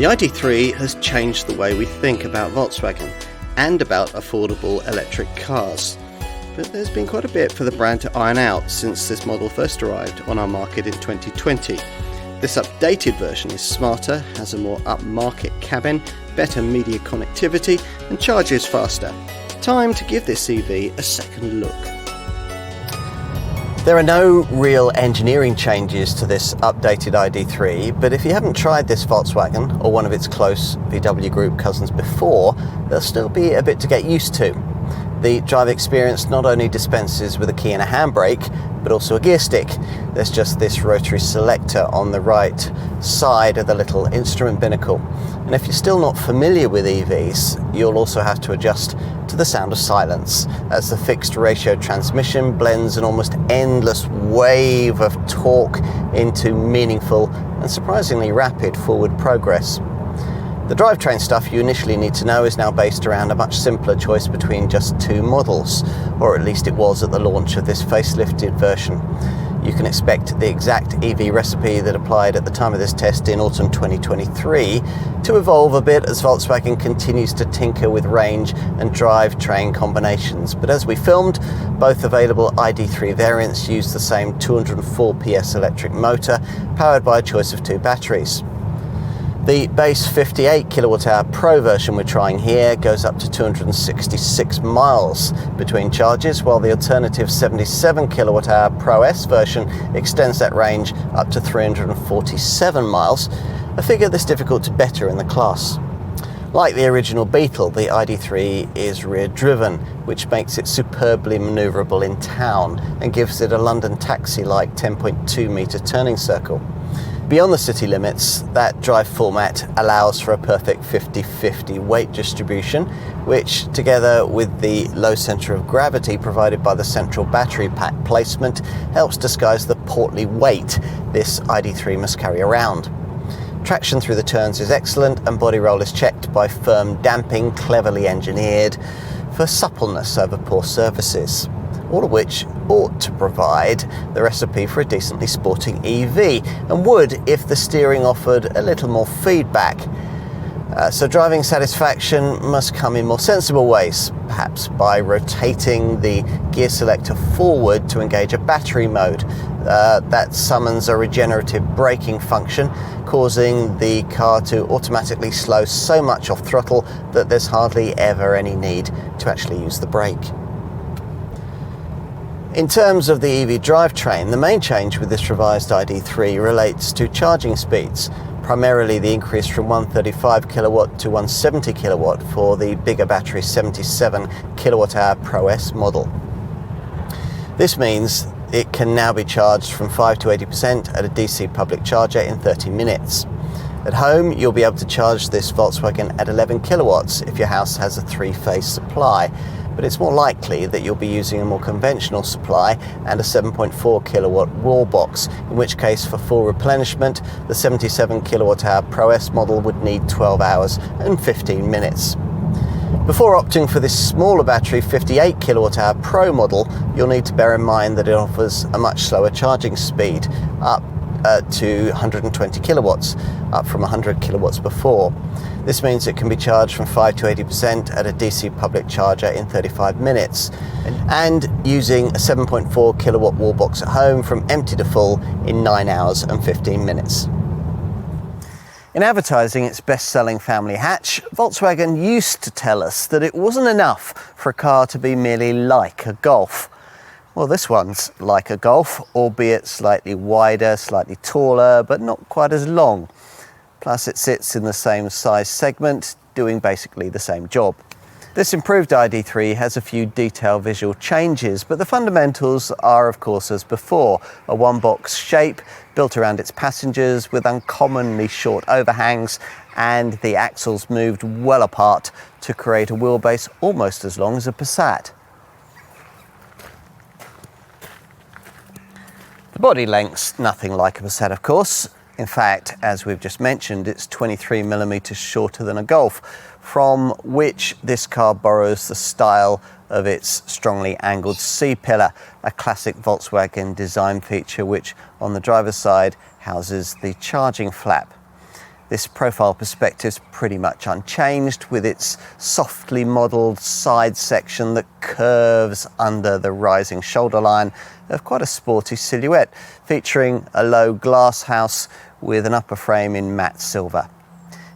The ID.3 has changed the way we think about Volkswagen and about affordable electric cars. But there's been quite a bit for the brand to iron out since this model first arrived on our market in 2020. This updated version is smarter, has a more upmarket cabin, better media connectivity and charges faster. Time to give this EV a second look. There are no real engineering changes to this updated ID.3, but if you haven't tried this Volkswagen or one of its close VW Group cousins before, there'll still be a bit to get used to. The drive experience not only dispenses with a key and a handbrake, but also a gear stick. There's just this rotary selector on the right side of the little instrument binnacle. And if you're still not familiar with EVs, you'll also have to adjust to the sound of silence, as the fixed ratio transmission blends an almost endless wave of torque into meaningful and surprisingly rapid forward progress. The drivetrain stuff you initially need to know is now based around a much simpler choice between just two models, or at least it was at the launch of this facelifted version. You can expect the exact EV recipe that applied at the time of this test in autumn 2023 to evolve a bit as Volkswagen continues to tinker with range and drivetrain combinations. But as we filmed, both available ID.3 variants use the same 204 PS electric motor, powered by a choice of two batteries. The base 58 kWh Pro version we're trying here goes up to 266 miles between charges, while the alternative 77 kWh Pro S version extends that range up to 347 miles, a figure that's difficult to better in the class. Like the original Beetle, the ID.3 is rear-driven, which makes it superbly manoeuvrable in town and gives it a London taxi-like 10.2 metre turning circle. Beyond the city limits, that drive format allows for a perfect 50-50 weight distribution, which, together with the low centre of gravity provided by the central battery pack placement, helps disguise the portly weight this ID.3 must carry around. Traction through the turns is excellent, and body roll is checked by firm damping, cleverly engineered for suppleness over poor surfaces. All of which ought to provide the recipe for a decently sporting EV, and would if the steering offered a little more feedback. So driving satisfaction must come in more sensible ways, perhaps by rotating the gear selector forward to engage a battery mode. That summons a regenerative braking function, causing the car to automatically slow so much off throttle that there's hardly ever any need to actually use the brake. In terms of the EV drivetrain, the main change with this revised ID.3 relates to charging speeds, primarily the increase from 135 kilowatt to 170 kilowatt for the bigger battery 77 kilowatt-hour Pro S model. This means it can now be charged from 5 to 80% at a DC public charger in 30 minutes. At home, you'll be able to charge this Volkswagen at 11 kilowatts if your house has a three-phase supply, but it's more likely that you'll be using a more conventional supply and a 7.4 kilowatt wall box, in which case for full replenishment, the 77 kilowatt-hour Pro S model would need 12 hours and 15 minutes. Before opting for this smaller battery 58 kWh Pro model, you'll need to bear in mind that it offers a much slower charging speed, up to 120 kilowatts, up from 100 kilowatts before. This means it can be charged from 5 to 80% at a DC public charger in 35 minutes, and using a 7.4 kilowatt wall box at home from empty to full in 9 hours and 15 minutes. In advertising its best-selling family hatch, Volkswagen used to tell us that it wasn't enough for a car to be merely like a Golf. Well, this one's like a Golf, albeit slightly wider, slightly taller, but not quite as long. Plus, it sits in the same size segment, doing basically the same job. This improved ID.3 has a few detail visual changes, but the fundamentals are, of course, as before. A one-box shape built around its passengers with uncommonly short overhangs, and the axles moved well apart to create a wheelbase almost as long as a Passat. The body length's nothing like a Passat, of course. In fact, as we've just mentioned, it's 23mm shorter than a Golf, from which this car borrows the style of its strongly angled C-pillar, a classic Volkswagen design feature which, on the driver's side, houses the charging flap. This profile perspective is pretty much unchanged, with its softly modelled side section that curves under the rising shoulder line of quite a sporty silhouette, featuring a low glass house with an upper frame in matte silver.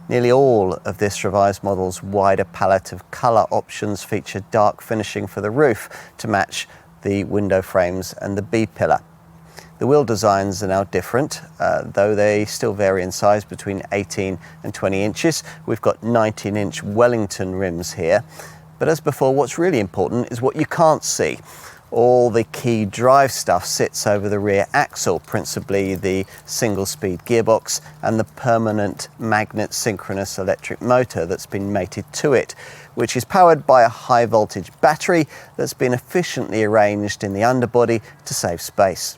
Nearly all of this revised model's wider palette of colour options feature dark finishing for the roof to match the window frames and the B-pillar. The wheel designs are now different, though they still vary in size between 18 and 20 inches. We've got 19-inch Wellington rims here. But as before, what's really important is what you can't see. All the key drive stuff sits over the rear axle, principally the single-speed gearbox and the permanent magnet synchronous electric motor that's been mated to it, which is powered by a high-voltage battery that's been efficiently arranged in the underbody to save space.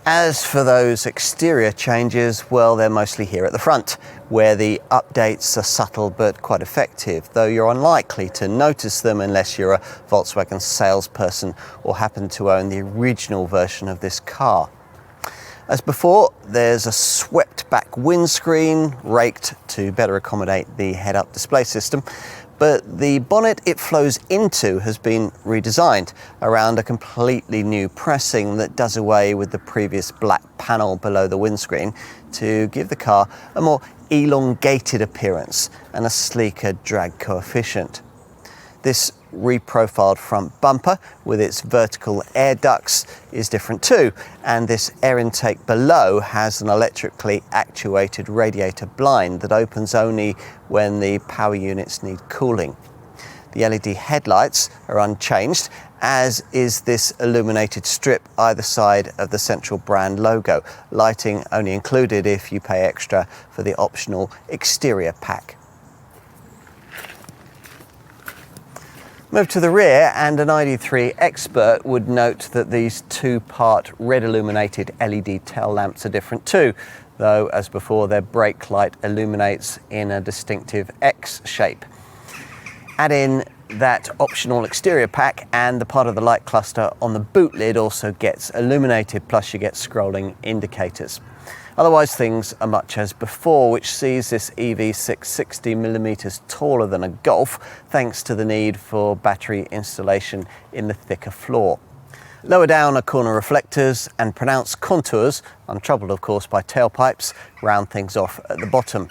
As for those exterior changes, well, they're mostly here at the front, where the updates are subtle but quite effective, though you're unlikely to notice them unless you're a Volkswagen salesperson or happen to own the original version of this car. As before, there's a swept back windscreen, raked to better accommodate the head-up display system, but the bonnet it flows into has been redesigned around a completely new pressing that does away with the previous black panel below the windscreen to give the car a more elongated appearance and a sleeker drag coefficient. This reprofiled front bumper with its vertical air ducts is different too, and this air intake below has an electrically actuated radiator blind that opens only when the power units need cooling. The LED headlights are unchanged, as is this illuminated strip either side of the central brand logo, lighting only included if you pay extra for the optional exterior pack. Move to the rear, and an ID.3 expert would note that these two-part red illuminated LED tail lamps are different too, though as before their brake light illuminates in a distinctive X shape. Add in that optional exterior pack and the part of the light cluster on the boot lid also gets illuminated, plus you get scrolling indicators. Otherwise, things are much as before, which sees this EV 660mm taller than a Golf, thanks to the need for battery installation in the thicker floor. Lower down are corner reflectors and pronounced contours, untroubled of course by tailpipes, round things off at the bottom.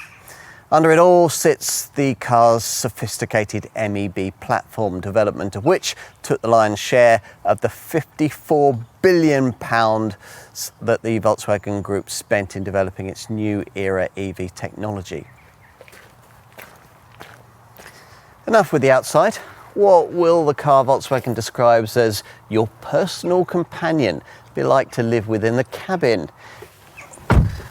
Under it all sits the car's sophisticated MEB platform, development of which took the lion's share of the £54 billion that the Volkswagen Group spent in developing its new era EV technology. Enough with the outside. What will the car Volkswagen describes as your personal companion be like to live within the cabin?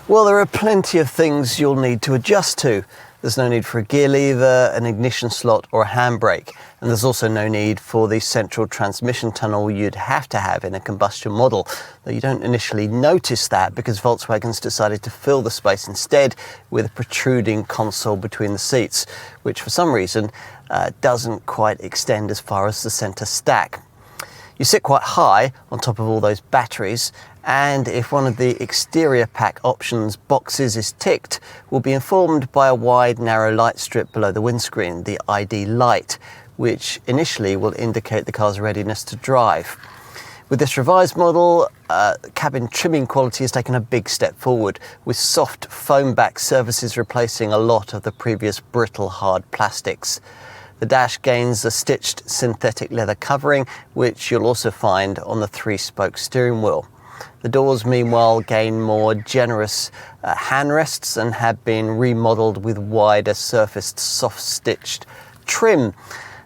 Well, there are plenty of things you'll need to adjust to. There's no need for a gear lever, an ignition slot or a handbrake, and there's also no need for the central transmission tunnel you'd have to have in a combustion model, though you don't initially notice that because Volkswagen's decided to fill the space instead with a protruding console between the seats, which for some reason doesn't quite extend as far as the centre stack. You sit quite high on top of all those batteries, and if one of the exterior pack options boxes is ticked, we'll be informed by a wide narrow light strip below the windscreen, the ID light, which initially will indicate the car's readiness to drive. With this revised model, cabin trimming quality has taken a big step forward, with soft foam back surfaces replacing a lot of the previous brittle hard plastics. The dash gains a stitched synthetic leather covering, which you'll also find on the 3-spoke steering wheel. The doors, meanwhile, gain more generous handrests and have been remodelled with wider surfaced soft-stitched trim.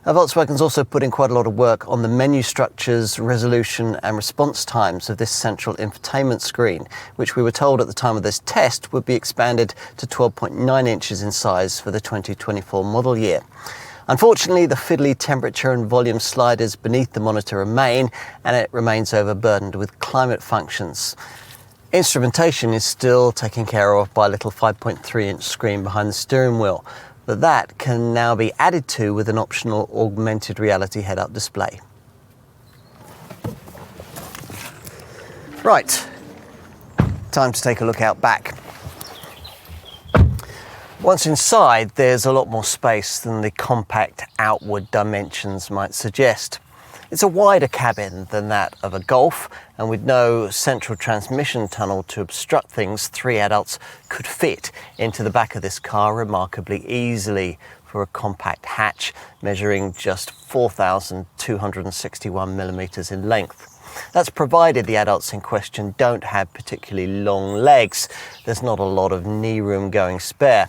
Volkswagen's also put in quite a lot of work on the menu structures, resolution and response times of this central infotainment screen, which we were told at the time of this test would be expanded to 12.9 inches in size for the 2024 model year. Unfortunately, the fiddly temperature and volume sliders beneath the monitor remain, and it remains overburdened with climate functions. Instrumentation is still taken care of by a little 5.3-inch screen behind the steering wheel, but that can now be added to with an optional augmented reality head-up display. Right, Time to take a look out back. Once inside, there's a lot more space than the compact outward dimensions might suggest. It's a wider cabin than that of a Golf, and with no central transmission tunnel to obstruct things, 3 adults could fit into the back of this car remarkably easily for a compact hatch measuring just 4,261 millimeters in length. That's provided the adults in question don't have particularly long legs. There's not a lot of knee room going spare.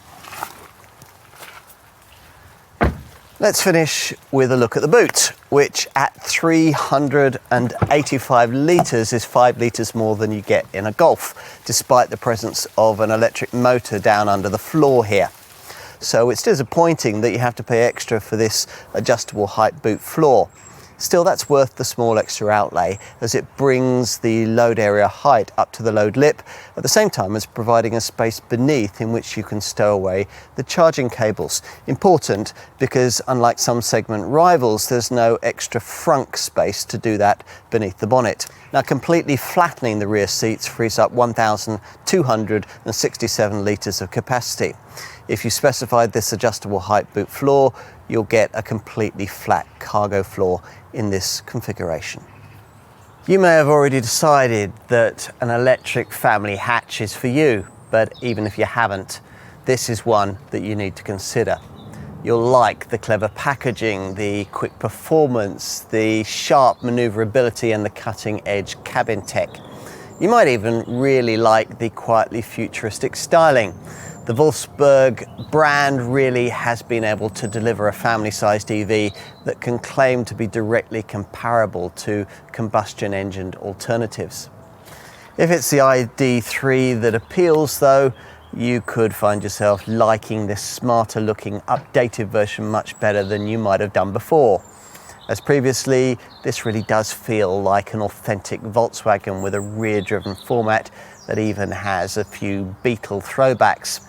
Let's finish with a look at the boot, which at 385 litres is 5 litres more than you get in a Golf, despite the presence of an electric motor down under the floor here. So it's disappointing that you have to pay extra for this adjustable height boot floor. Still, that's worth the small extra outlay, as it brings the load area height up to the load lip, at the same time as providing a space beneath in which you can stow away the charging cables. Important because, unlike some segment rivals, there's no extra frunk space to do that beneath the bonnet. Now, completely flattening the rear seats frees up 1,267 litres of capacity. If you specified this adjustable height boot floor, you'll get a completely flat cargo floor in this configuration. You may have already decided that an electric family hatch is for you, but even if you haven't, this is one that you need to consider. You'll like the clever packaging, the quick performance, the sharp maneuverability and the cutting edge cabin tech. You might even really like the quietly futuristic styling. The Volkswagen brand really has been able to deliver a family-sized EV that can claim to be directly comparable to combustion-engined alternatives. If it's the ID.3 that appeals, though, you could find yourself liking this smarter-looking, updated version much better than you might have done before. As previously, this really does feel like an authentic Volkswagen with a rear-driven format that even has a few Beetle throwbacks.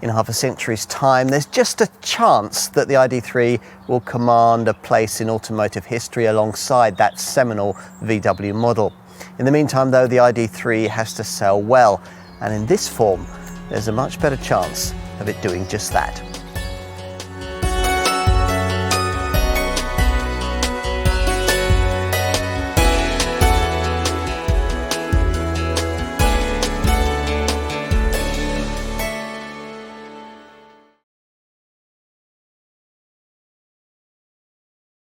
In half a century's time, there's just a chance that the ID.3 will command a place in automotive history alongside that seminal VW model. In the meantime, though, the ID.3 has to sell well, and in this form, there's a much better chance of it doing just that.